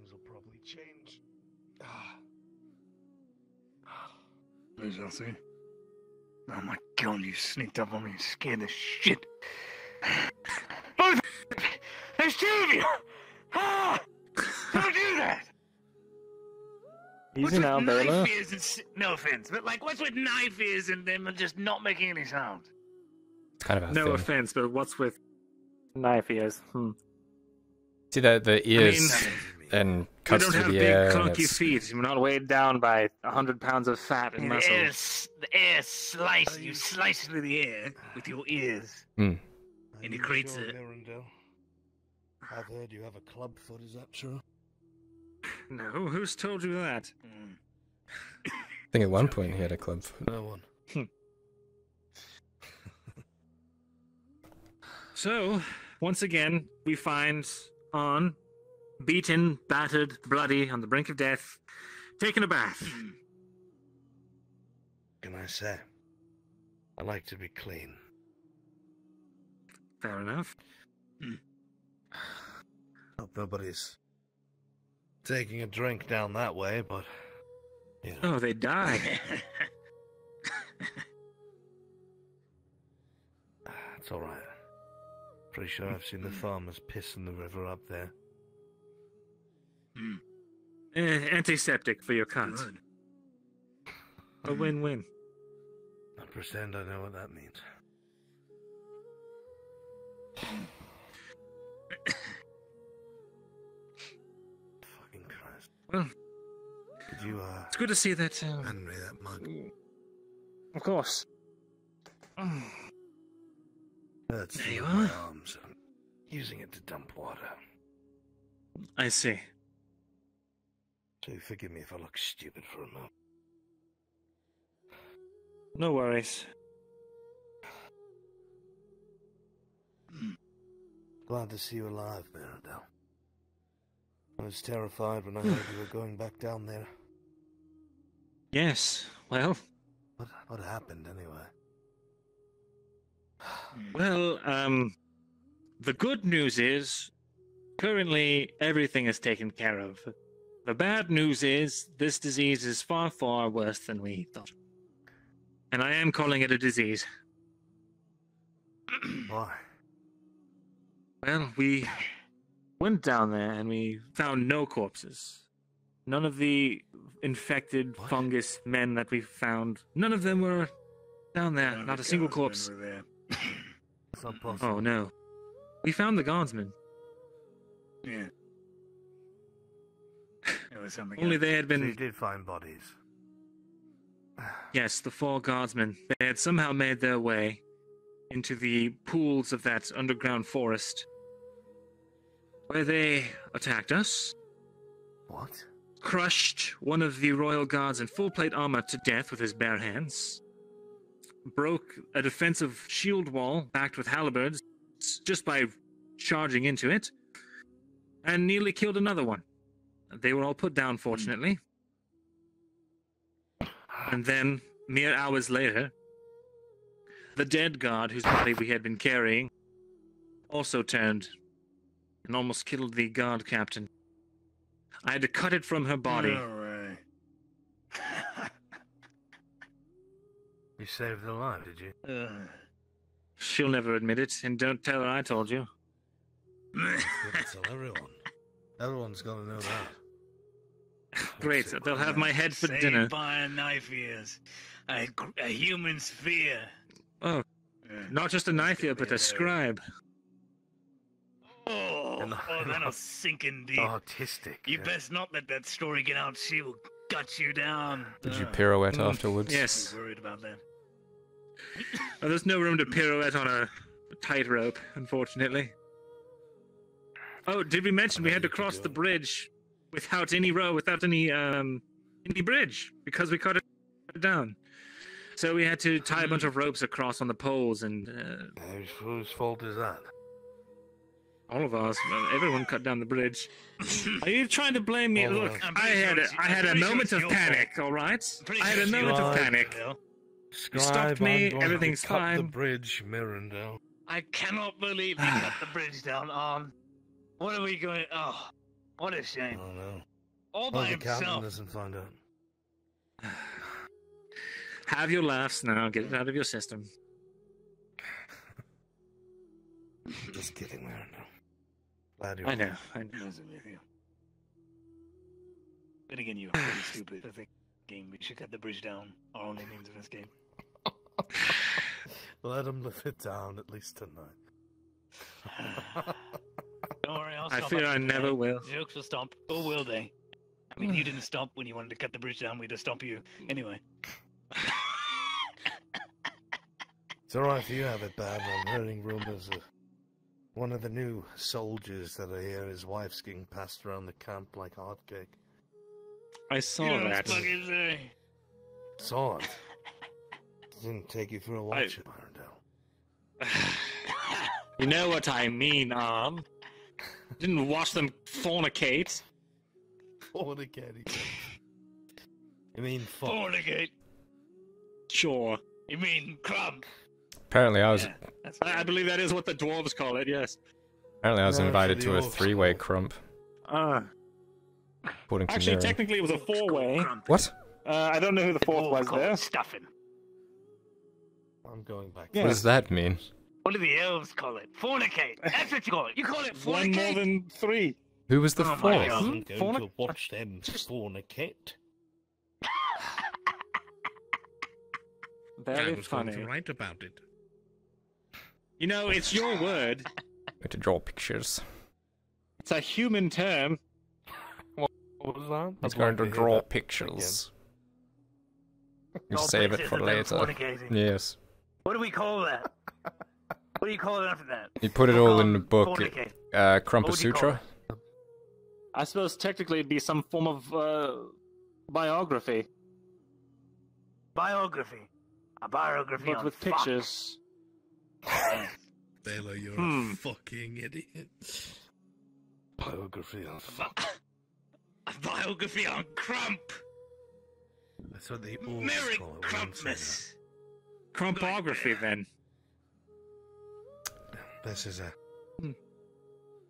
things will probably change. We shall see. Oh my god, you sneaked up on me and scared the shit. Oh, there's two of you! Ah! Don't do that! Easy now, Baylor. Knife ears and no offense, but like, what's with knife ears and them just not making any sound? It's kind of a No thing. offense, but what's with knife ears? See the ears and We cuts don't through have the big, air. and clunky it's- feet. We're not weighed down by 100 pounds of fat and muscle. The air slice. You slice through the air with your ears. Hmm. And it creates a... Mirandel? I've heard you have a club foot, is that true? No, who's told you that? I think at one point he had a club foot. No one. So, once again, we find on, beaten, battered, bloody, on the brink of death, taking a bath. Can I say? I like to be clean. Fair enough. Hope nobody's taking a drink down that way, but... You know. Oh, they die. It's alright. Pretty sure I've seen the farmers piss in the river up there. Antiseptic for your cut. Good. A win-win. I pretend I know what that means. Fucking Christ. Well, Could you, it's good to see that... hand me that mug? Of course. Hurts There you my are. arms. I'm using it to dump water. I see. So forgive me if I look stupid for a moment. No worries. Glad to see you alive, Mirandel. I was terrified when I heard you were going back down there. Yes, well... What happened, anyway? Well, the good news is, currently everything is taken care of. The bad news is, this disease is far, far worse than we thought. And I am calling it a disease. Why? Well, we went down there and we found no corpses. None of the infected What? fungus men that we found, none of them were down there. Not a single corpse. It's not possible. Oh, no. We found the guardsmen. Yeah. There was something Only else. they had So you been... did find bodies. Yes, the 4 guardsmen. They had somehow made their way into the pools of that underground forest, where they attacked us, What? crushed one of the royal guards in full plate armor to death with his bare hands, broke a defensive shield wall backed with halberds just by charging into it, and nearly killed another one. They were all put down, fortunately. And then, mere hours later, the dead guard whose body we had been carrying also turned and almost killed the guard captain. I had to cut it from her body. All right. You saved her life, did you? She'll never admit it, and don't tell her I told you. You have to tell everyone. Everyone's gonna know that. Great, they'll have my head for Saved dinner. by a knife ears. A human's fear. Oh, not just a knife ear, but a scribe. Oh, that'll sink in deep. Artistic. You best not let that story get out. She will gut you down. Did you pirouette afterwards? Yes. I'm worried about that. Oh, there's no room to pirouette on a tightrope, unfortunately. Oh, did we mention we had to cross the bridge without any without any bridge because we cut it down. So we had to tie a bunch of ropes across on the poles, and Whose fault is that? all of us, everyone cut down the bridge. Are you trying to blame me? All of Look, us. I'm I pretty had sure a, it's- I I'm had a pretty sure moment it's of your panic. All right, Pretty I had sure a it's moment your of fault, panic. Bill. stopped me, I'm going everything's to cut the fine. bridge, Mirandel. I cannot believe you cut the bridge down on. What are we going? Oh, What a I shame. don't know. All Well, by the captain himself. doesn't find out. Have your laughs now. Get it out of your system. Just kidding, man. Glad you're I know. I know. Listen with you. But again, you're pretty stupid. I think game we should cut the bridge down. Our only means of escape. Let him live it down at least tonight. Don't worry, I'll I stomp fear after I never tonight. will. Jokes will stomp. Or will they? I mean, you didn't stomp when you wanted to cut the bridge down. We'd have stomped you. Anyway. It's alright if you have it bad. I'm hearing rumors of one of the new soldiers that I hear his wife's getting passed around the camp like hotcake. I saw You don't that. fucking say. Saw it. Didn't take you for a watch, Arundel. You know what I mean, Didn't watch them fornicate. Fornicate. You mean fuck? Fornicate. Sure. You mean crumb? Apparently, I was Yeah, that's I believe that is what the dwarves call it, yes. No, invited for the to a orcs. three-way crump. According to Actually, Mira. technically it was a four-way. What? I don't know who the fourth was call there. it stuffing. I'm going back. Yeah. What does that mean? What do the elves call it? Fornicate. That's what you call it. You call it One more fornicate. than three. Who was the Oh my fourth? God. I'm going to watch them fornicate. Very funny. write about it. You know, it's your word. Going to draw pictures. It's a human term. What was that? He's I'd going like to hear draw that pictures. You All save it pictures for of them later. fornicating. Yes. What do we call that? What do you call it after that? You put it We'll all call in the them book, fornicate. Krumpa What would you call Sutra. it? I suppose technically it'd be some form of biography, Biography. A biography but on with fuck. pictures. Taylor, you're Hmm. a fucking idiot. Biography on fuck. A biography on crump. That's what the orcs Merry call it. We don't say Crumpmas. Crumpography, then. that. This is a Hmm.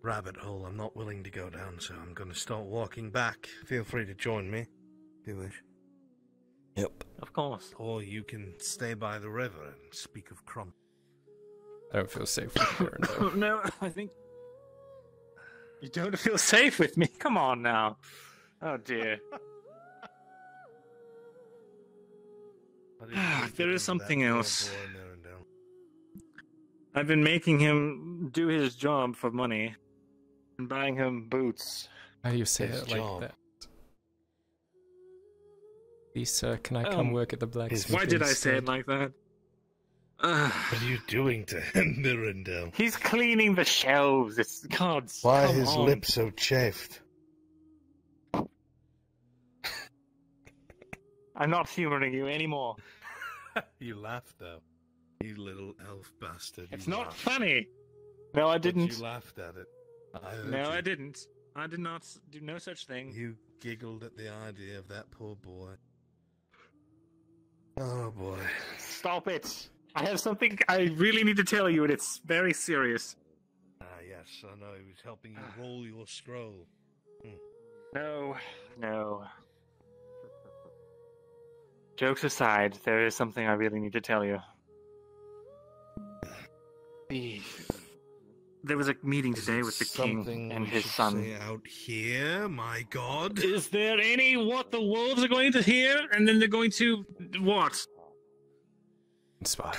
rabbit hole I'm not willing to go down, so I'm going to start walking back. Feel free to join me if you wish. Yep. Of course. Or you can stay by the river and speak of Crump. I don't feel safe with her. No. No, I think you don't feel safe with me. Come on now. Oh dear. There is something else. I've been making him do his job for money and buying him boots. How do you say His it like job. that? Please, sir, can I come work at the blacksmith? Why did I say it instead? like that? What are you doing to him, Mirandel? He's cleaning the shelves. It's gods. Why come his on. lips so chafed? I'm not humoring you anymore. You laughed though. You little elf bastard. It's you not laughed. funny. No, I But didn't. You laughed at it. I heard No, you. I didn't. I did not do no such thing. You giggled at the idea of that poor boy. Oh boy. Stop it. I have something I really need to tell you, and it's very serious. Ah, yes, I know. He was helping you roll your scroll. No, no. Jokes aside, there is something I really need to tell you. There was a meeting today with the king Something and we his should son. say out here, my god. Is there any what the wolves are going to hear, and then they're going to what? Inspire.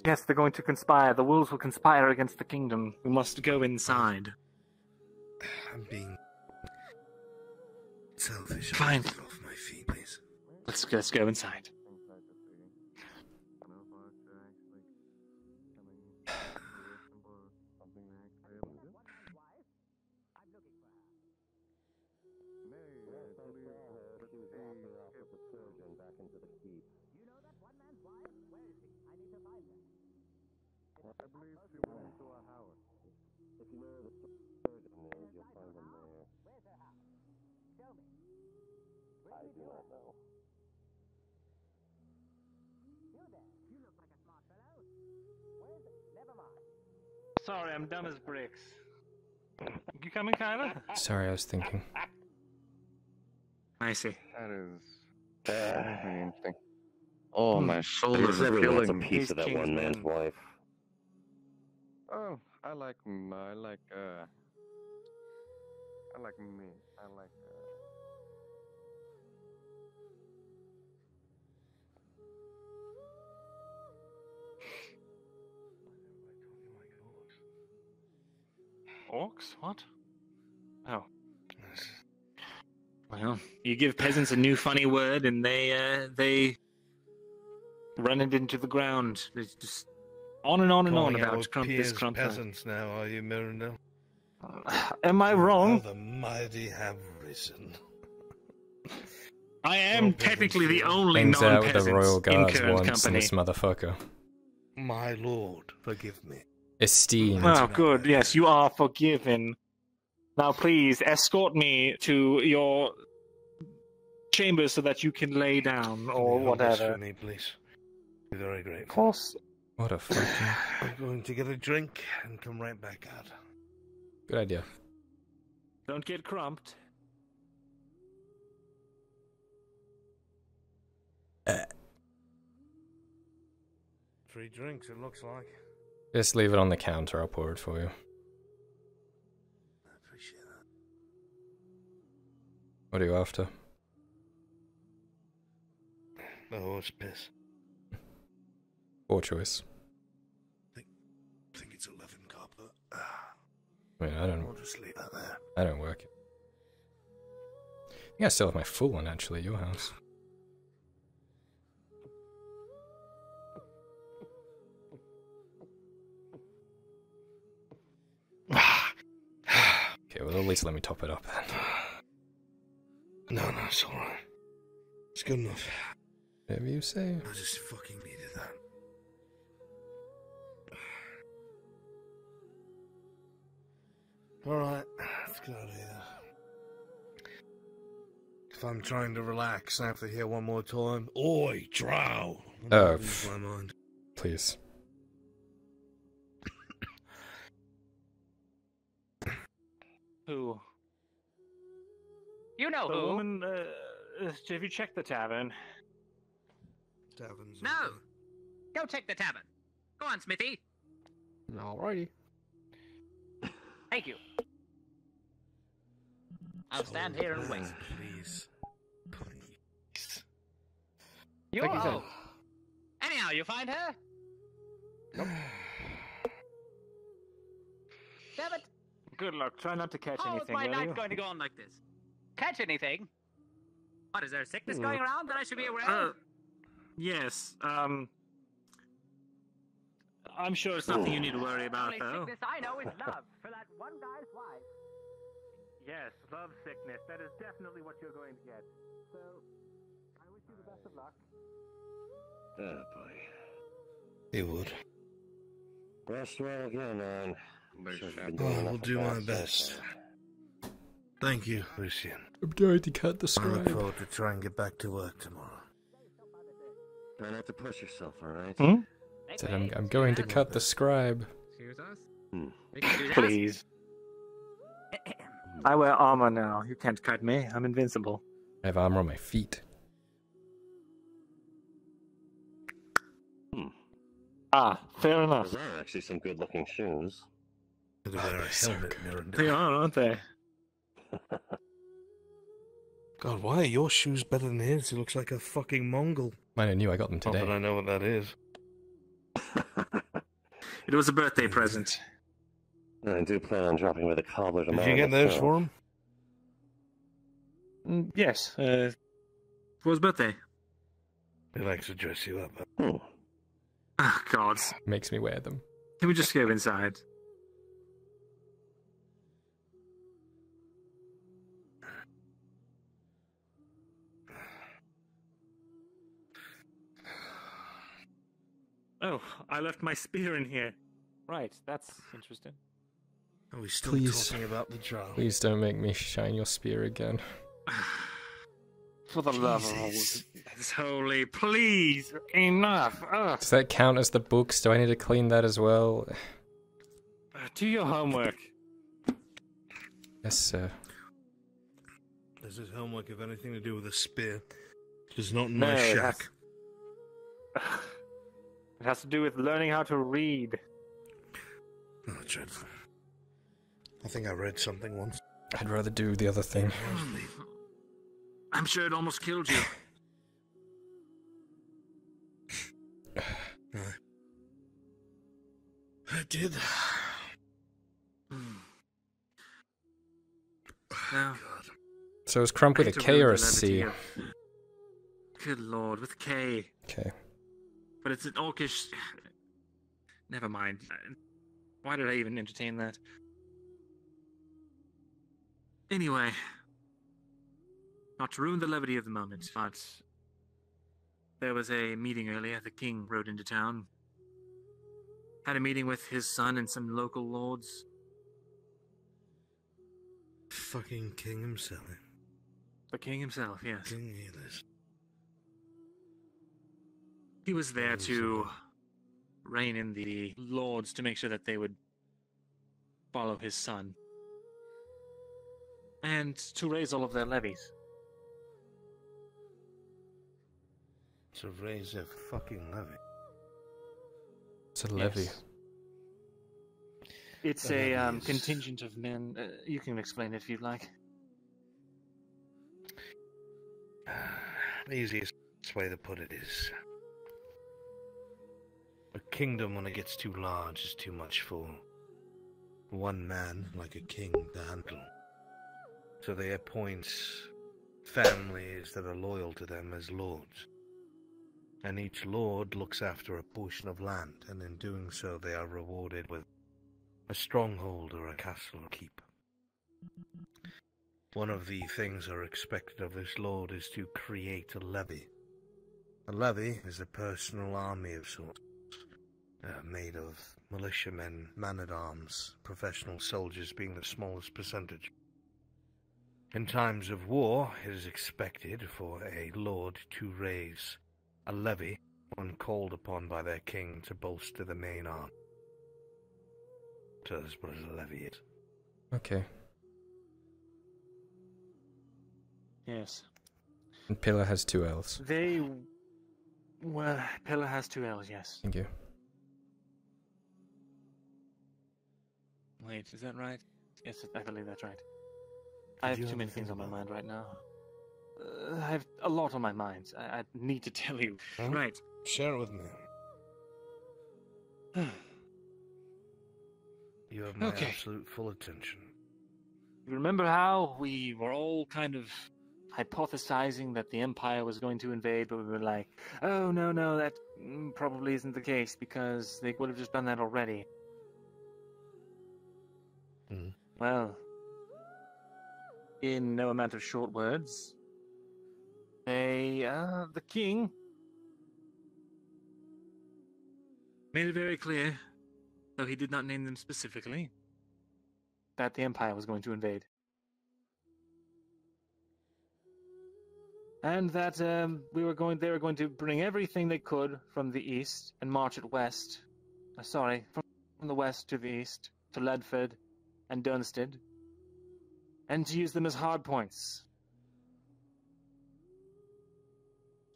Yes, they're going to conspire. The wolves will conspire against the kingdom. We must go inside. I'm being selfish. Fine. Get off my feet, please. Let's go inside. Sorry, I'm dumb as bricks. You coming, Kyler? Sorry, I was thinking. I see. That is very interesting. Oh, my shoulders are Everyone wants a killing me. piece of that one man's wife. Oh, I like me. I like me. Orcs? What? Oh. Well, you give peasants a new funny word, and they run it into the ground. It's just on and on and on Calling our about crump this, peers crump that. peasants now, are you, Mirandel? Am I wrong? How the mighty have risen. I am technically the only Hangs out with non-peasant the royal in guards current once, company. this motherfucker. My lord, forgive me. Esteemed. Oh, good. Yes, you are forgiven. Now, please escort me to your chamber so that you can lay down or Can you hold this whatever. for me, please? Be very grateful. Of course. What a fucking... I'm going to get a drink and come right back out. Good idea. Don't get crumped. Free drinks, it looks like. Just leave it on the counter, I'll pour it for you. I appreciate that. What are you after? The horse piss. Poor choice. I think it's 11 copper. I mean, I'll just leave that there. I don't work it. I think I still have my full one, actually, at your house. Okay, well, at least let me top it up then. No, it's alright. It's good enough. Whatever you say. I just fucking needed that. Alright, let's get out of here. If I'm trying to relax, I have to hear one more time. Oi, Drow! Oh, Lose my mind. Please. Who? You know The who? woman, have you checked the tavern? Tavern's No. open. Go check the tavern. Go on, Smithy. Alrighty. Thank you. I'll stand here and wait. Please. Please. You Thank you, sir. oh. Anyhow, you find her? Nope. Damn it. Good luck. Try not to catch How is anything, my will night you? going to go on like this? Catch anything? What, is there sickness going around that I should be aware of? Yes. I'm sure it's nothing you need to worry about, Only though. sickness I know is love for that one guy's wife. Yes, love sickness. That is definitely what you're going to get. So, I wish you the best of luck. Oh boy. He would. Rest well again, man. Oh, we'll do my best. Thank you, Lucian. I'm going to cut the I look scribe. forward to try and get back to work tomorrow. Try not to push yourself, alright? Hmm? Said I'm going to cut the scribe. Excuse us? Hmm. Excuse us? Please. I wear armor now. You can't cut me. I'm invincible. I have armor on my feet. Ah, fair enough. Those are actually some good looking shoes. Could have wear a so helmet, good. Miranda. They are, aren't they? God, why are your shoes better than his? He looks like a fucking Mongol. I knew I got them Not that I today. know what that is. It was a birthday present. I do plan on dropping with a cobbler Did tomorrow. you get those myself. for him? Yes. For his birthday. He likes to dress you up. Hmm. Oh, God. Makes me wear them. Can we just go inside? Oh, I left my spear in here. Right, that's interesting. Are we still Please. talking about the Drow? Please don't make me shine your spear again. For the love of all Jesus. that's holy, please, enough. Does that count as the books? Do I need to clean that as well? Do your homework. Yes, sir. Does his homework have anything to do with a spear? It's not in my No, shack. It has to do with learning how to read. Oh, dreadful. I think I read something once. I'd rather do the other thing. I'm sure it almost killed you. I did. Now, So is Crump with a K or a C? Good lord, with K. Okay. But it's an orcish. Never mind. Why did I even entertain that? Anyway, not to ruin the levity of the moment, but there was a meeting earlier. The king rode into town. Had a meeting with his son and some local lords. Fucking king himself. The king himself, yes. King Healers. He was there to rein in the lords to make sure that they would follow his son. And to raise all of their levies. To raise a fucking levy. It's a levy. Yes. It's The a levy is- contingent of men. You can explain it if you'd like. The easiest way to put it is... a kingdom, when it gets too large, is too much for one man, like a king, to handle. So they appoint families that are loyal to them as lords. And each lord looks after a portion of land, and in doing so they are rewarded with a stronghold or a castle or keep. One of the things that are expected of this lord is to create a levy. A levy is a personal army of sorts, made of militiamen, man-at-arms, professional soldiers being the smallest percentage. In times of war, it is expected for a lord to raise a levy when called upon by their king to bolster the main arm. So that's what a levy is. Okay. Yes. And Pillar has 2 L's. Well, Pillar has 2 L's, yes. Thank you. Wait, is that right? Yes, I believe that's right. I have you too ever many think things on my about mind right now. I have a lot on my mind. I need to tell you. Huh? Right. Share it with me. You have my Okay. absolute full attention. You remember how we were all kind of hypothesizing that the Empire was going to invade, but we were like, oh, no, that probably isn't the case because they would have just done that already. Mhm. Well, in no amount of short words, the king made it very clear, though he did not name them specifically, that the Empire was going to invade. And that they were going to bring everything they could from the east and march it west. From the west to the east, to Ledford and Dunstead, and to use them as hard points.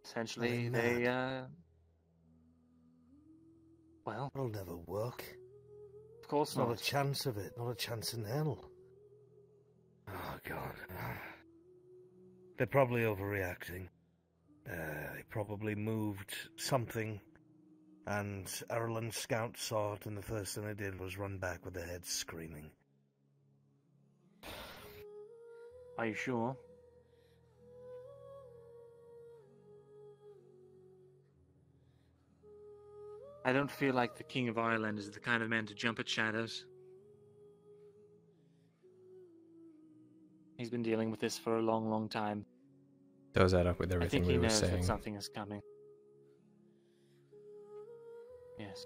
Essentially, Are they well, It'll never work. of course Not not. a chance of it. Not a chance in hell. Oh, God. They're probably overreacting. They probably moved something, and Ireland's scouts saw it, and the first thing they did was run back with their heads screaming. Are you sure? I don't feel like the King of Ireland is the kind of man to jump at shadows. He's been dealing with this for a long, long time. Does add up with I everything think we he were knows that saying. something is coming. Yes.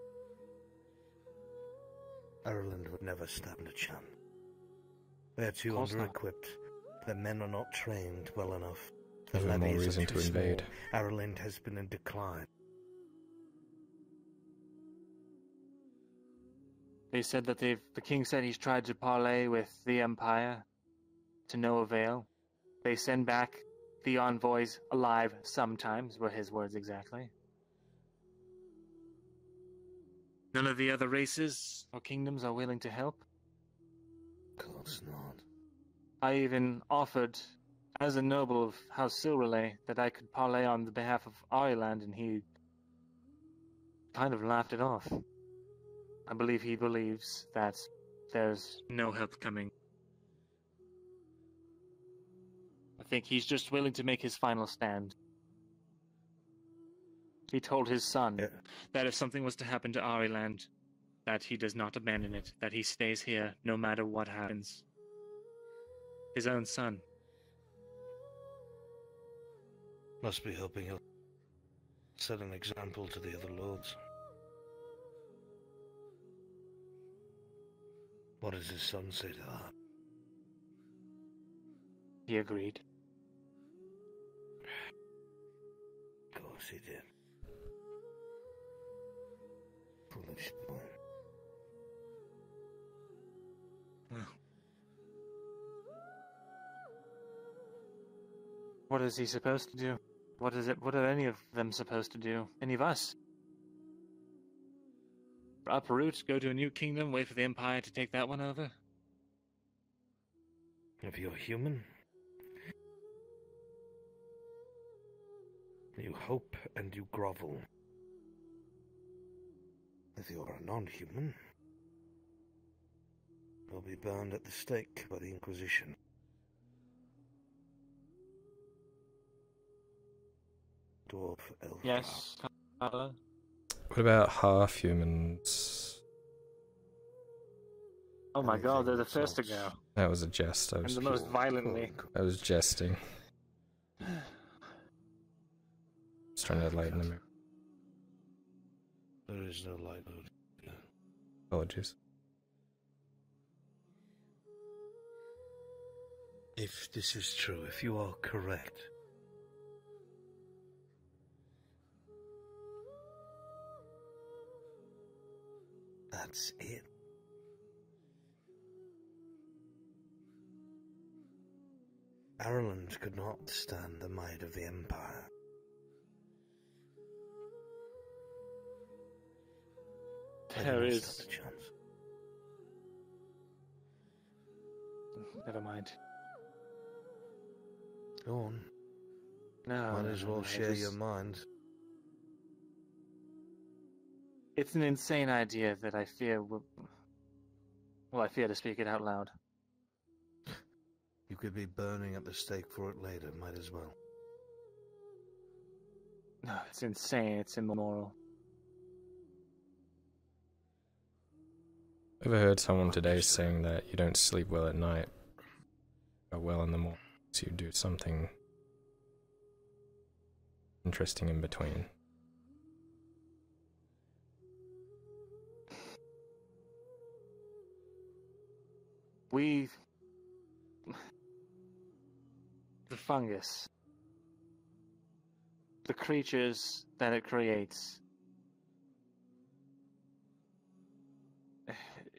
Ireland would never stand a chance. They're too Of course not. under-equipped. Their men are not trained well enough. The Even more levies are reason too to invade. small. Ireland has been in decline. They said that the king said he's tried to parley with the Empire to no avail. They send back the envoys alive sometimes, were his words exactly. None of the other races or kingdoms are willing to help. Of course not. I even offered, as a noble of House Silverley, that I could parlay on the behalf of Ireland, and he kind of laughed it off. I believe he believes that there's no help coming. I think he's just willing to make his final stand. He told his son that if something was to happen to Ireland, that he does not abandon it, that he stays here no matter what happens. His own son. Must be helping us set an example to the other lords. What does his son say to that? He agreed. Of course he did. Foolish boy. Well. What is he supposed to do? What are any of them supposed to do? Any of us? Uproot, go to a new kingdom, wait for the Empire to take that one over? If you're human, you hope and you grovel. If you're a non-human, you'll be burned at the stake by the Inquisition. Dwarf, elf. Yes, Kyler? What about half humans? Oh my god, they're the first to go. That was a jest. I And was, the most violently. I was jesting. Just trying to lighten the mood. There is no light mood. Apologies. If this is true, if you are correct, that's it. Ireland could not stand the might of the Empire. There They is. must have a chance. Never mind. Go on. No. Might as well share your mind. It's an insane idea that I fear will... Well, I fear to speak it out loud. You could be burning at the stake for it later, might as well. No, it's insane. It's immoral. Overheard someone today saying that you don't sleep well at night, or well in the morning, so you do something interesting in between. The fungus, the creatures that it creates,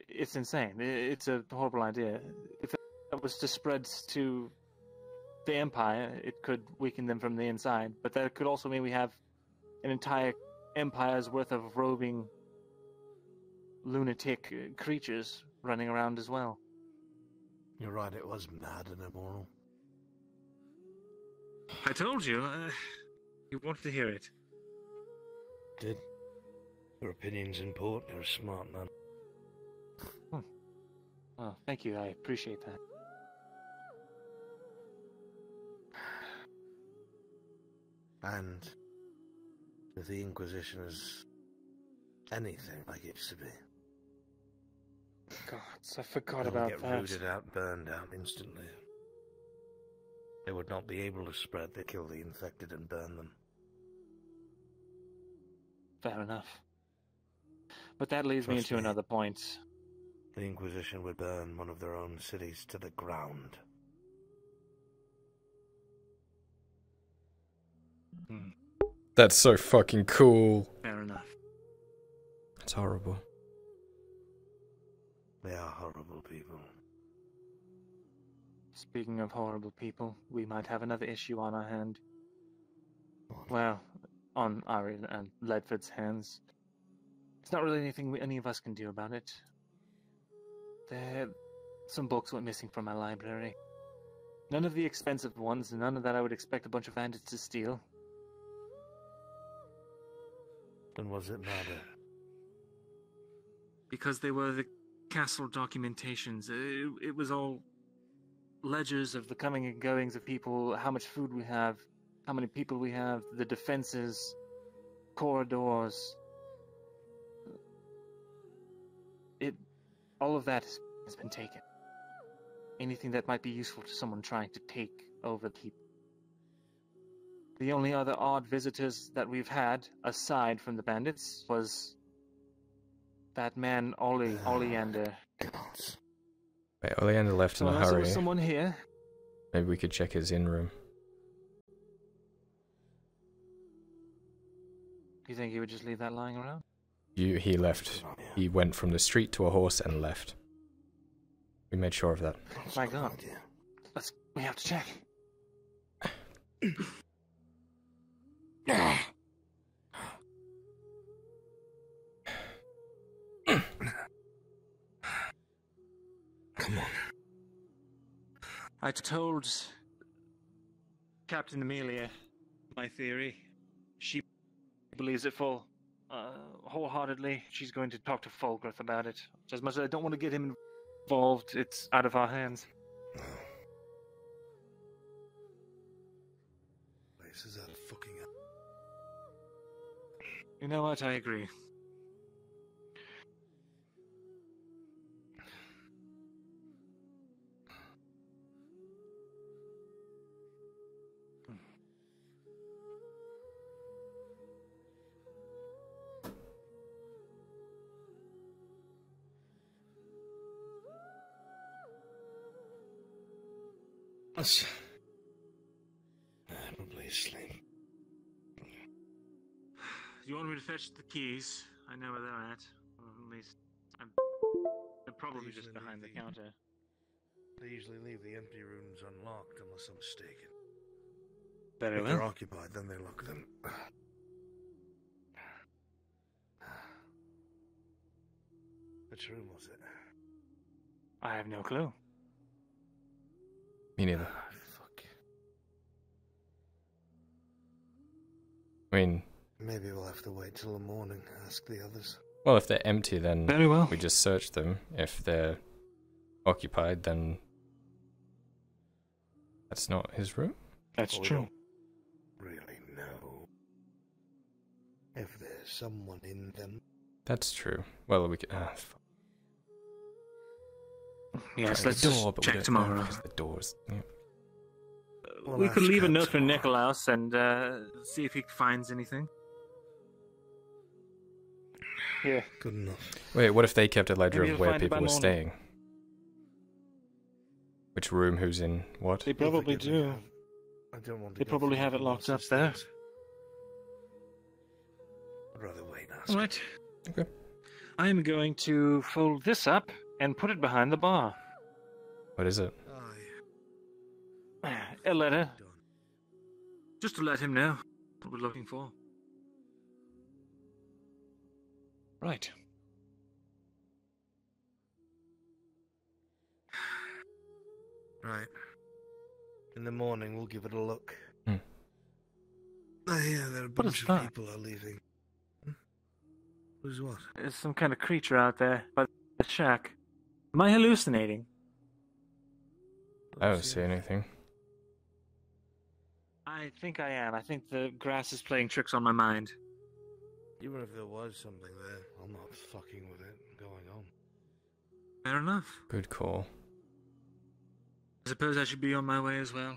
it's insane. It's a horrible idea. If it was to spread to the Empire, it could weaken them from the inside, but that could also mean we have an entire empire's worth of roving lunatic creatures running around as well. You're right, it was mad and immoral. I told you. You wanted to hear it. Did? Your opinion's important, you're a smart man. Oh, thank you. I appreciate that. And if the Inquisition is anything like it used to be, Gods, I forgot they'll about get that. rooted out, burned out instantly. They would not be able to spread. They kill the infected and burn them. Fair enough. But that leads me Trust into me. another point. The Inquisition would burn one of their own cities to the ground. That's so fucking cool. Fair enough. It's horrible. They are horrible people. Speaking of horrible people, we might have another issue on our hand. Well, on Ari and Ledford's hands. It's not really anything any of us can do about it. Some books went missing from my library. None of the expensive ones, and none of that I would expect a bunch of bandits to steal. Then was it matter? Because they were the castle documentations. It was all Ledgers of the coming and goings of people, how much food we have, how many people we have, the defenses, corridors. All of that has been taken. Anything that might be useful to someone trying to take over the keep. The only other odd visitors that we've had, aside from the bandits, was that man Oleander. Wait, Oleander left in a Unless there hurry. was someone here. Maybe we could check his inn room. You think he would just leave that lying around? He left. He went from the street to a horse and left. We made sure of that. My God. We have to check. Come on. I told Captain Amelia my theory. She believes it full. Wholeheartedly. She's going to talk to Fulgrith about it. As much as I don't want to get him involved, it's out of our hands. This is out of fucking up. You know what? I agree. Probably asleep. You want me to fetch the keys? I know where they're at. Or at least, they're probably just behind the counter. They usually leave the empty rooms unlocked unless I'm mistaken. Very If well. they're occupied, then they lock them. Which room was it? I have no clue. Me neither. Fuck. I mean, Maybe we'll have to wait till the morning, ask the others. well, if they're empty, then Very well. we just search them. If they're occupied, then that's not his room. That's Well, we true. don't really know if there's someone in them. That's true. Well, we could. Yes, the let's door, just but we check don't know tomorrow. because the doors. Yeah. We'll We could ask leave a Kat note for tomorrow. Nikolaus and see if he finds anything. Yeah. Good enough. Wait, what if they kept a ledger Maybe of you'll where find it by people were morning. staying? Which room, who's in what? They probably Forgive me, do. I don't want to They go probably through have it the locked boss's up there. things. I'd rather wait and ask. All right. Okay. I am going to Fold this up and put it behind the bar. What is it? Aye. A letter. Done. just to let him know what we're looking for. Right. Right. In the morning, we'll give it a look. Hmm. I hear that a What bunch is of that? people are leaving. Who's what? There's some kind of creature out there by the shack. Am I hallucinating? I don't see anything. I think I am. I think the grass is playing tricks on my mind. Even if there was something there, I'm not fucking with it going on. Fair enough. Good call. I suppose I should be on my way as well.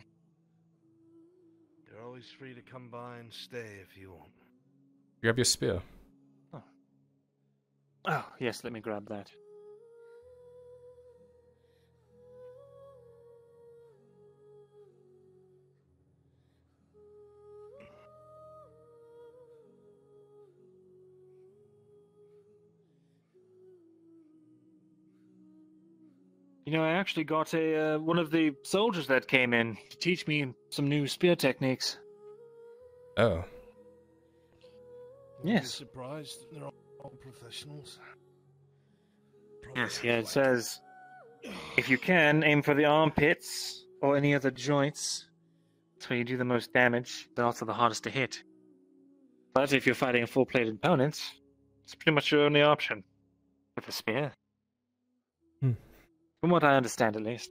You're always free to come by and stay if you want. Grab your spear. Oh, yes, let me grab that. You know, I actually got a one of the soldiers that came in to teach me some new spear techniques. Oh. Yes. Surprised they're all professionals. Yes, yeah, it says, if you can, aim for the armpits or any other joints. That's where you do the most damage, but also the hardest to hit. But if you're fighting a full-plated opponent, it's pretty much your only option. With a spear. Hmm. From what I understand, at least.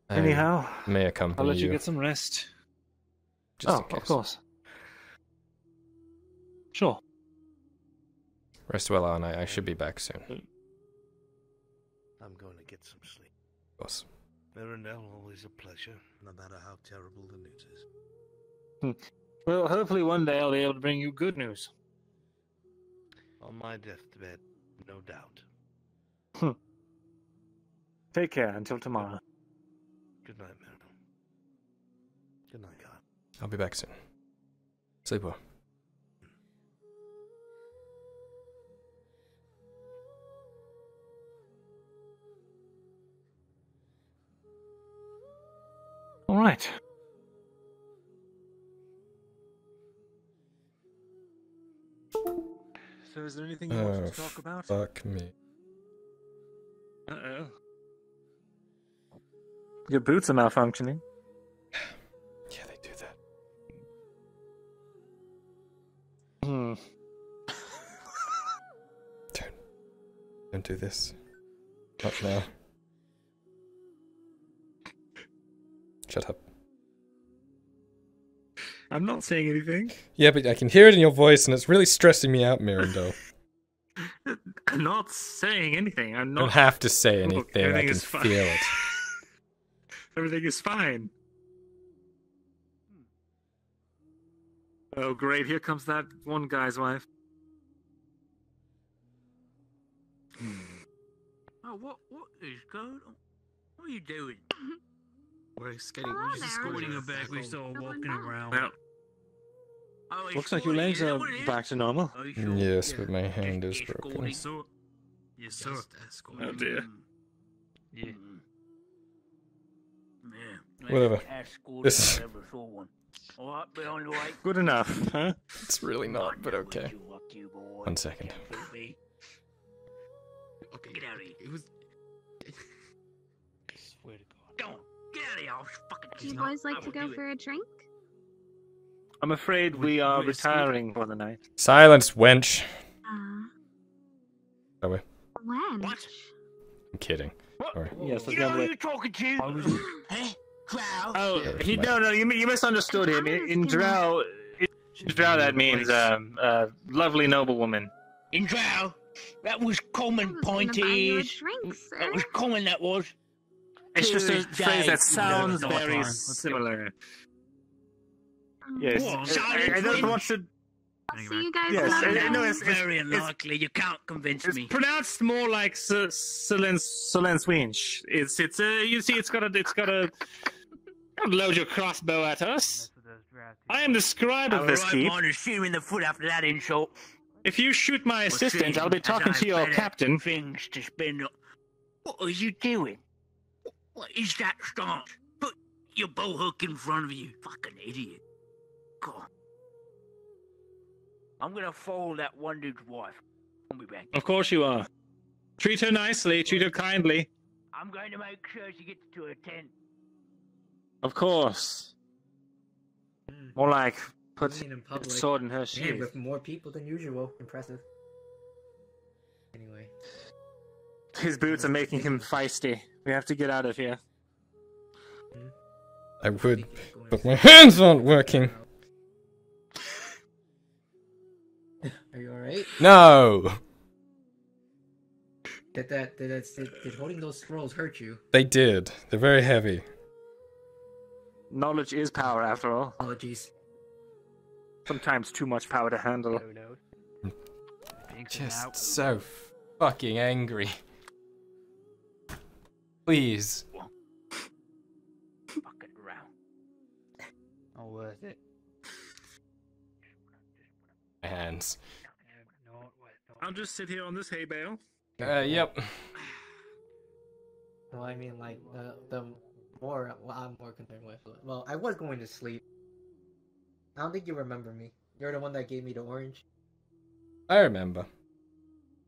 Anyhow, may accompany I'll let you get some rest. Just Oh, in case. of course. Sure. Rest well, and I should be back soon. Of I'm going to get some sleep. course. Mirandel, always a pleasure, no matter how terrible the news is. Well, hopefully one day I'll be able to bring you good news. On my deathbed, no doubt. Take care until tomorrow. Good night, Mirandel. Good night, God. I'll be back soon. Sleep well. All right. So is there anything you want to talk about? Fuck me. Uh-oh. Your boots are malfunctioning. Yeah, they do that. Hmm. Don't do this. Not now. Shut up. I'm not saying anything. Yeah, but I can hear it in your voice, and it's really stressing me out, Mirando. I'm not saying anything. I'm You not. don't have to say Look, anything. I everything can is fine. feel it. Everything is fine. Oh, great. Here comes that one guy's wife. Oh, what is going on? What are you doing? We're escaping. Hello We're just there. escorting her What back. We is saw her going walking on? around. Well, Oh, it's Looks like your Scotty, legs is that are what it is? back to normal. Are you sure? Yes, Yeah. but my hand is Just broken. escorting. So, yes, sir. Just Escorting. Oh, dear. Yeah. Yeah. Whatever. Escorting This- if I ever saw one. All right, be on the way. Good enough, huh? It's really not, but I know what okay. you're up to, boy. 1 second. Can't fool me. Okay. Get out of here. It was. Swear to God. Go on. Get out of here. I'll fucking Do you not- boys like I to will go do it. for a drink? I'm afraid we are we escaped. retiring for the night. Silence, wench. Are we? When? What? I'm kidding. What? Sorry. Yes, You know who you're talking to? Huh? Drow? Oh, Yeah, he my- no, you misunderstood him. In Drow, that means lovely noblewoman. In Drow? That was common, I was gonna buy you a pointies. drink, sir. That was common, that was. It's just a Tuesday, phrase that sounds you know, very fine. similar. Mm. Yes, What? I don't want to. I'll see you guys Yes, another I know day. it's Very unlikely. You can't convince It's me. pronounced more like Solenswinch. It's you see, it's got a don't load your crossbow at us. I am the scribe of this Alright, keep. mind, shoot him in the foot after that insult. If you shoot my Well, assistant, see, I'll be as talking to I've your better captain. Things to spend. What are you doing? What is that stance? Put your bow hook in front of you, fucking idiot. God. I'm gonna follow that one dude's wife. I'll be back. Of course you are. Treat her nicely. Treat her kindly. I'm going to make sure she gets to her tent. Of course. More like put Being in a public. sword in her Man, sheath. with more people than usual. Impressive. Anyway. His boots are making him feisty. We have to get out of here. I would, but my hands aren't working. Are you alright? No! Did holding those scrolls hurt you? They did. They're very heavy. Knowledge is power, after all. Apologies. Sometimes too much power to handle. Just so fucking angry. Please. Fucking round. Not worth it. My hands. Not I'll just sit here on this hay bale. Yep. Well, I mean, like, the more I'm more concerned with. Well, I was going to sleep. I don't think you remember me. You're the one that gave me the orange. I remember.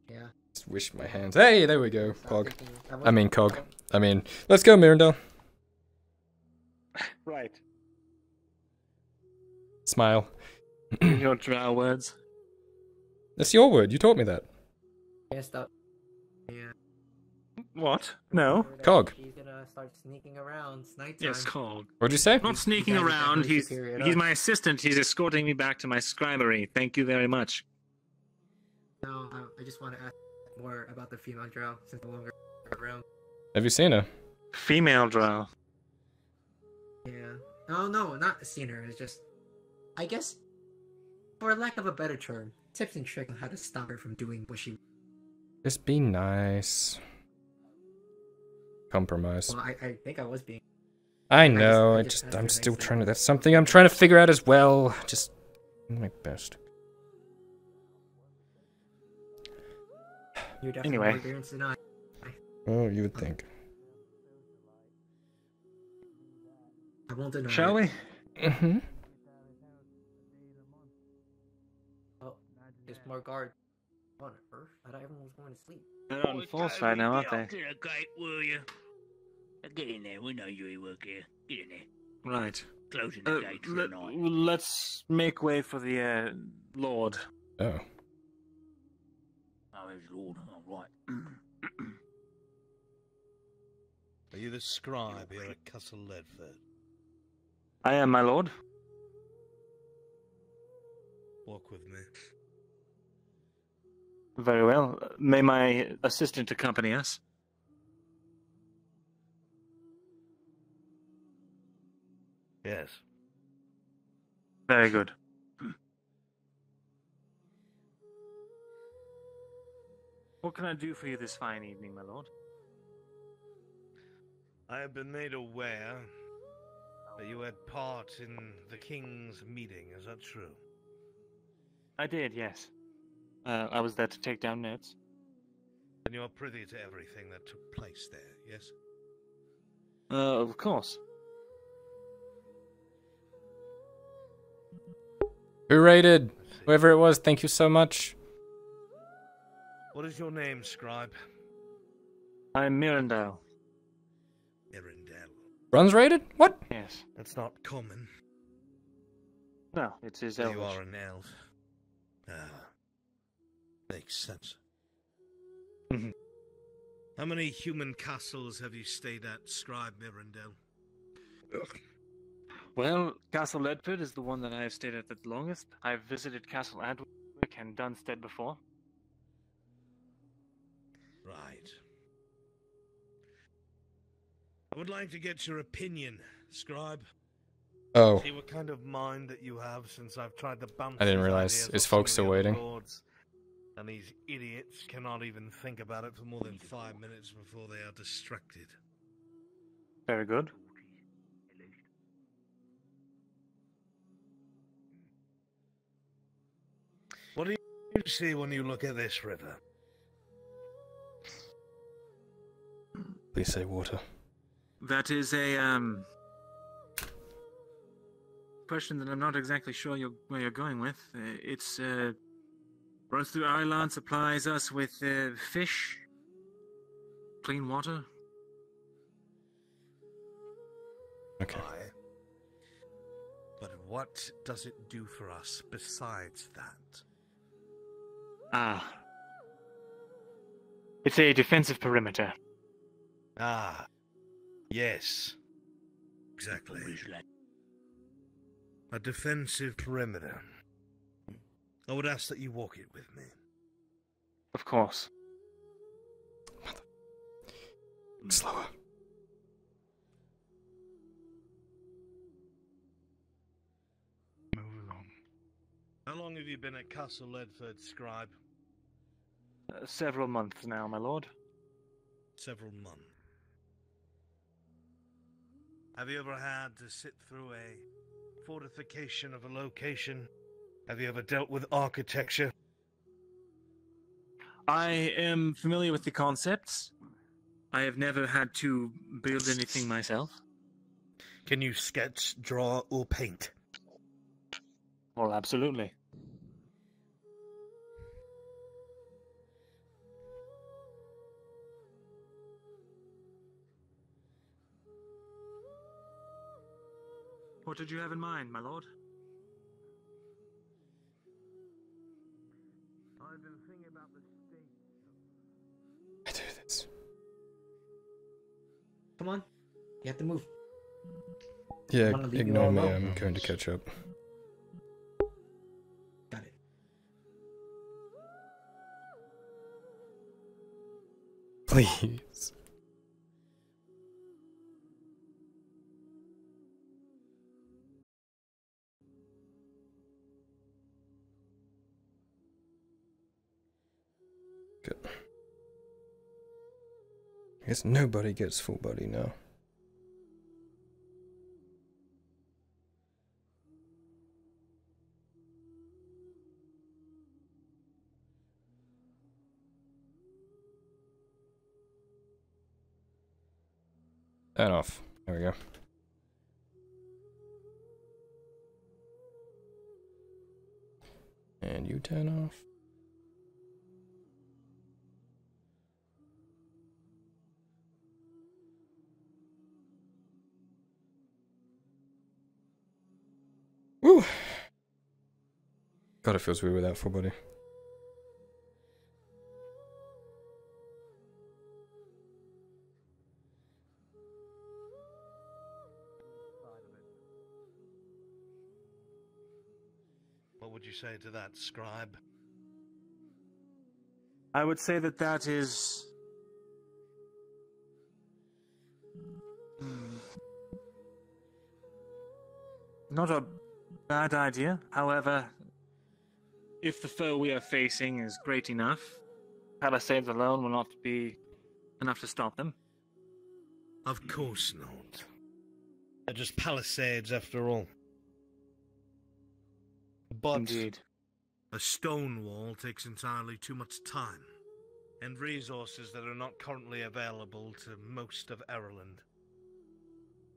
Yeah. Just wish my hands. Hey, there we go. So Cog. thinking, I mean, Cog. I mean, let's go, Mirandel. Right. Smile. In your drow words. That's your word. You taught me that. Yes, that. Yeah. What? No. Cog. He's gonna start sneaking around. It's nighttime. Yes, Cog. What'd you say? Not sneaking guys are around. definitely He's superior to he's us. my assistant. He's escorting me back to my scribery. Thank you very much. No, I just want to ask more about the female drow since no longer around. Have you seen her? Female drow. Yeah. Oh no, not seen her. It's just, I guess, for lack of a better term, tips and tricks on how to stop her from doing what she. Just be nice. Compromise. Well, I think I was being. I know. I'm still trying to. That's something I'm trying to figure out as well. Just do my best. You're definitely Anyway. more experienced than I. Oh, you would think. I won't deny. Shall it. we? Mm-hmm. Oh, there's more guard. What on earth? I thought everyone was going to sleep. They're on force right now, aren't they? Get a gate, will you? Get in there. We know you work here. Get in there. Right. Closing the gate for the night. Let's make way for the Lord. Oh. Oh, there's Lord. All right. Are you the scribe here at Castle Ledford? I am, my lord. Walk with me. Very well. May my assistant accompany us? Yes. Very good. What can I do for you this fine evening, my lord? I have been made aware that you had part in the king's meeting. Is that true? I did, yes. I was there to take down notes. And you are privy to everything that took place there, yes? Of course. Who raided? Whoever it was, thank you so much. What is your name, scribe? I'm Mirandel. Mirandel. Runs raided? What? Yes. That's not common. No, it is You Elvish. are an elf. Ah. Makes sense. Mhm. How many human castles have you stayed at, Scribe Mirandel? Well, Castle Ledford is the one that I have stayed at the longest. I've visited Castle Adwick and Dunstead before. Right. I would like to get your opinion, Scribe. Oh. See what kind of mind that you have, since I've tried to bounce I didn't these realize. ideas Is off folks some still of the other waiting? lords, and these idiots cannot even think about it for more than 5 minutes before they are distracted. Very good. What do you see when you look at this river? Please say water. That is a question that I'm not exactly sure where you're going with. It's runs through Ireland, supplies us with fish, clean water. Okay. Aye. But what does it do for us besides that? Ah. It's a defensive perimeter. Ah, yes. Exactly. A defensive perimeter. I would ask that you walk it with me. Of course. Slower. Move along. How long have you been at Castle Ledford, Scribe? Several months now, my lord. Several months. Have you ever had to sit through a fortification of a location? Have you ever dealt with architecture? I am familiar with the concepts. I have never had to build anything myself. Can you sketch, draw, or paint? Well, absolutely. What did you have in mind, my lord? I've been thinking about the state. I do this. Come on. You have to move. Yeah, I'm gonna leave you ignore all me. alone. I'm going to catch up. Got it. Please. Good. I guess nobody gets full body now. And off. There we go. And you turn off. Woo! God, it feels weird without full body. What would you say to that, scribe? I would say that that is... not a bad idea. However, if the foe we are facing is great enough, palisades alone will not be enough to stop them. Of course not. They're just palisades after all. But Indeed. a stone wall takes entirely too much time and resources that are not currently available to most of Ireland.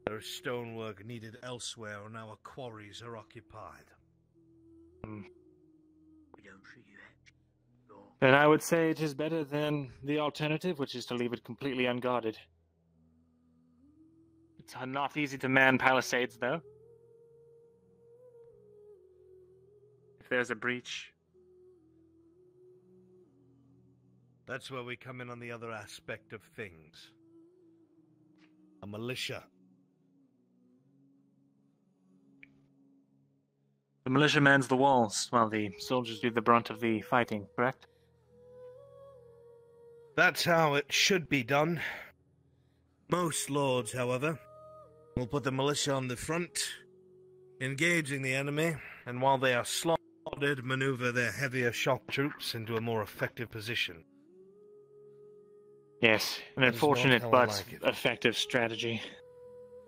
There is stonework needed elsewhere, and our quarries are occupied. Then I would say it is better than the alternative, which is to leave it completely unguarded. It's not easy to man palisades, though. If there's a breach. That's where we come in on the other aspect of things. A militia. The militia mans the walls, while the soldiers do the brunt of the fighting, correct? That's how it should be done. Most lords, however, will put the militia on the front, engaging the enemy, and while they are slaughtered, maneuver their heavier shock troops into a more effective position. Yes, an That is not unfortunate how I but like it. effective strategy.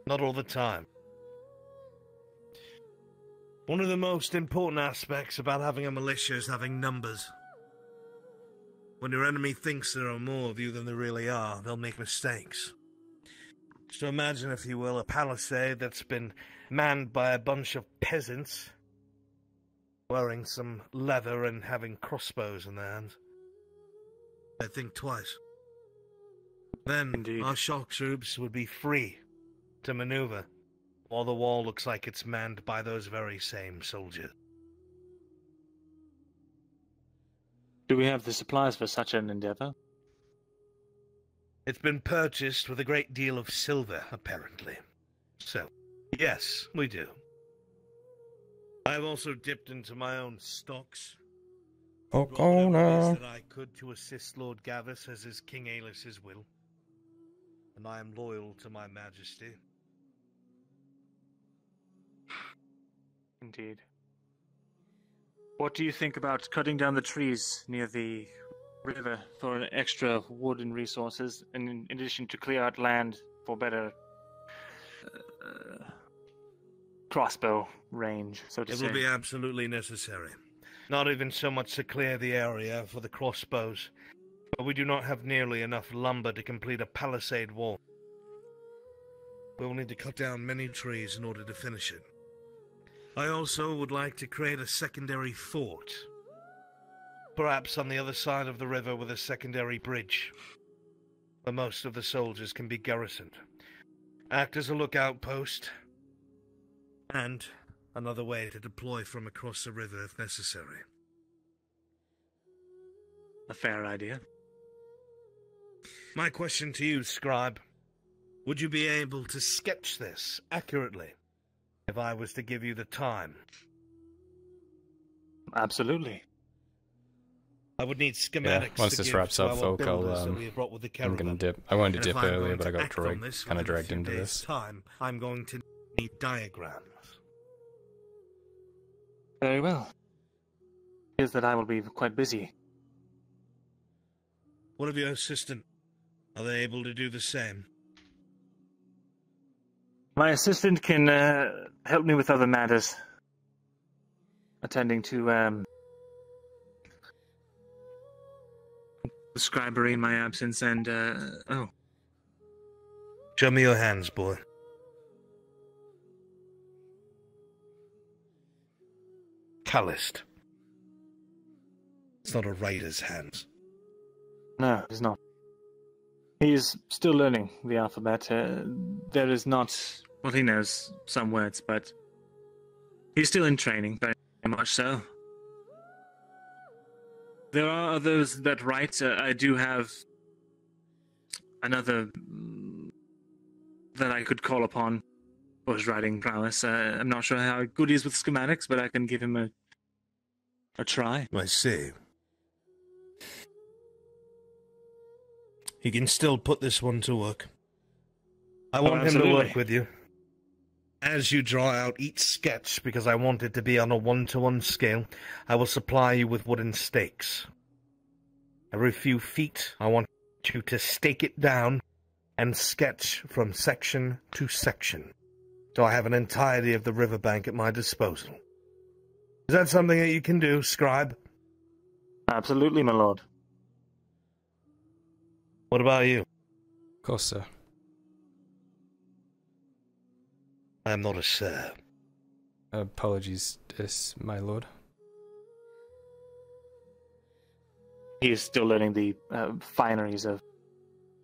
Not all the time. One of the most important aspects about having a militia is having numbers. When your enemy thinks there are more of you than there really are, they'll make mistakes. So imagine, if you will, a palisade that's been manned by a bunch of peasants wearing some leather and having crossbows in their hands. They'd think twice. Then Indeed. our shock troops would be free to maneuver, while the wall looks like it's manned by those very same soldiers. Do we have the supplies for such an endeavor? It's been purchased with a great deal of silver, apparently. So, yes, we do. I've also dipped into my own stocks. Brought whatever it is that I could to assist Lord Gavis as is King Aelis's will. And I am loyal to my majesty. Indeed. What do you think about cutting down the trees near the river for extra wood and resources, and in addition to clear out land for better crossbow range, so to It say? will be absolutely necessary. Not even so much to clear the area for the crossbows, But we do not have nearly enough lumber to complete a palisade wall. We will need to cut down many trees in order to finish it. I also would like to create a secondary fort. Perhaps on the other side of the river with a secondary bridge, where most of the soldiers can be garrisoned. Act as a lookout post, and another way to deploy from across the river if necessary. A fair idea. My question to you, Scribe, would you be able to sketch this accurately if I was to give you the time? Absolutely. I would need schematics. Yeah, once to this give wraps to up, our folk, builders that we have brought with the I'm gonna caravan. dip. I wanted to And if dip I'm earlier, going but to I got act on this kind of within a dragged few into days' this. time, I'm going to need diagrams. Very well. It is that I will be quite busy. What of your assistant? Are they able to do the same? My assistant can help me with other matters. Attending to The scribery in my absence, and oh, Show me your hands, boy. Calloused. It's not a raider's hands. No, he's not. He is still learning the alphabet. There is not... well, he knows some words, but he's still in training, very much so. There are others that write. I do have another that I could call upon for his writing prowess. I'm not sure how good he is with schematics, but I can give him a try. I see. He can still put this one to work. I want him to absolutely. work with you. As you draw out each sketch, because I want it to be on a one-to-one scale, I will supply you with wooden stakes. Every few feet, I want you to stake it down and sketch from section to section, so I have an entirety of the riverbank at my disposal. Is that something that you can do, Scribe? Absolutely, my lord. What about you? Of course, sir. I am not a sir. Apologies, my lord. He is still learning the fineries of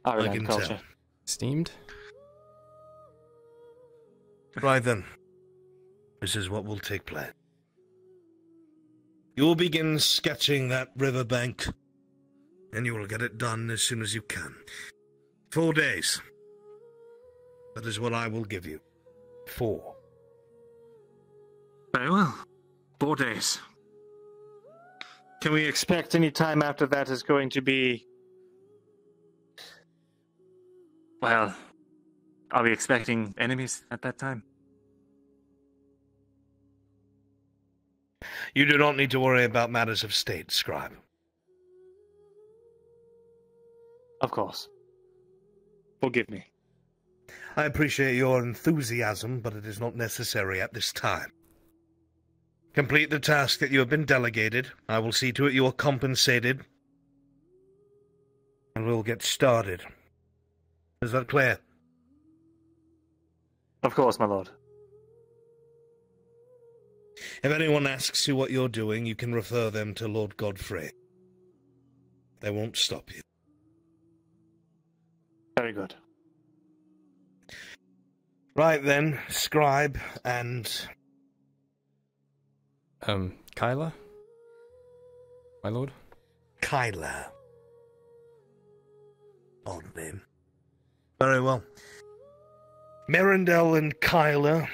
I Ireland can culture. tell. Steamed? Right then. This is what will take place. You will begin sketching that riverbank, and you will get it done as soon as you can. 4 days. That is what I will give you. 4. Very well. 4 days. Can we expect any time after that is going to be... Well, are we expecting enemies at that time? You do not need to worry about matters of state, Scribe. Of course. Forgive me. I appreciate your enthusiasm, but it is not necessary at this time. Complete the task that you have been delegated. I will see to it you are compensated. And we'll get started. Is that clear? Of course, my lord. If anyone asks you what you're doing, you can refer them to Lord Godfrey. They won't stop you. Very good. Right then, Scribe and... Kyler? My lord? Kyler. Odd name. Very well. Merindel and Kyler,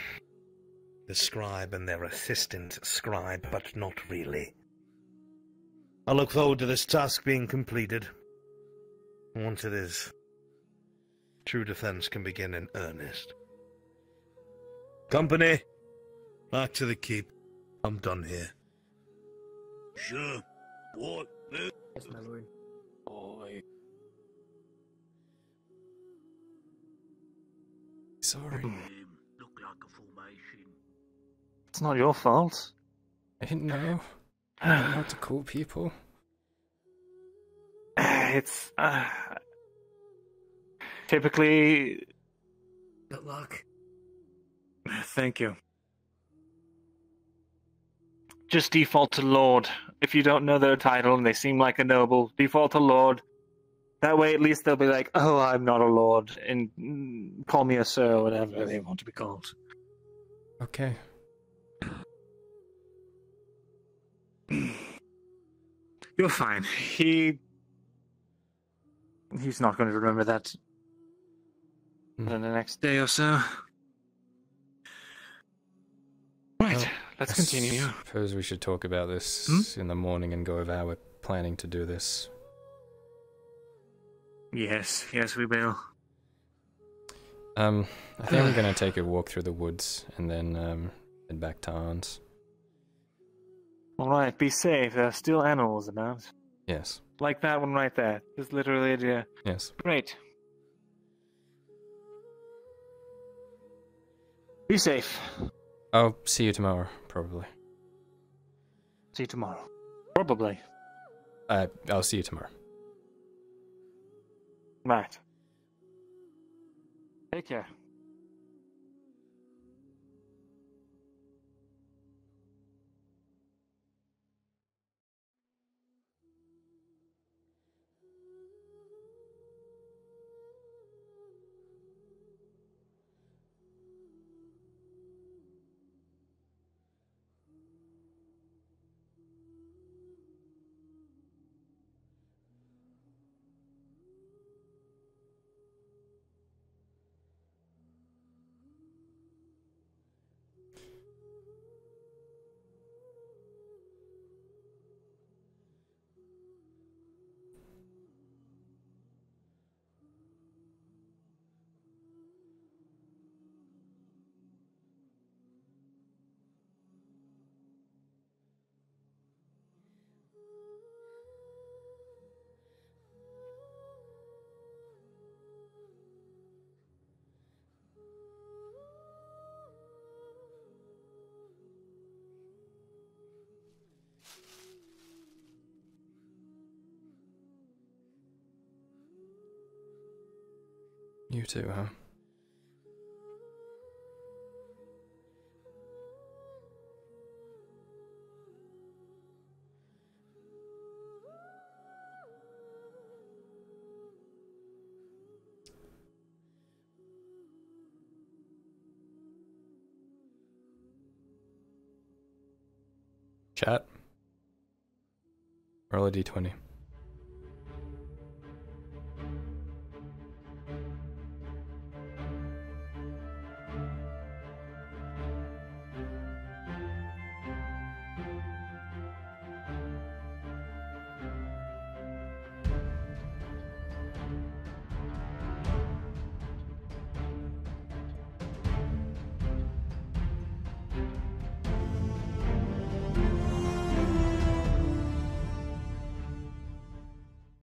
the scribe and their assistant scribe, but not really. I look forward to this task being completed. Once it is, true defense can begin in earnest. Company, back to the keep. I'm done here. Sure. What? Yes, my lord. Boy. Sorry. Look like a formation. It's not your fault. I didn't know. I don't know how to call people. It It's typically. Good luck. Thank you. Just default to Lord. If you don't know their title and they seem like a noble, default to Lord. That way, at least they'll be like, "Oh, I'm not a lord," and call me a sir or whatever they want to be called. Okay. You're fine. He's not going to remember that in the next day or so. Right, Well, let's I continue. suppose we should talk about this in the morning and go over how we're planning to do this. Yes, we will. I think I'm gonna take a walk through the woods and then head back to Arn's. Alright, be safe. There are still animals about. Yes. Like that one right there. There's literally a deer. Yes. Great. Be safe. I'll see you tomorrow, probably. See you tomorrow. Probably. I'll see you tomorrow. Right. Take care. You too, huh? Chat. Roll a d20.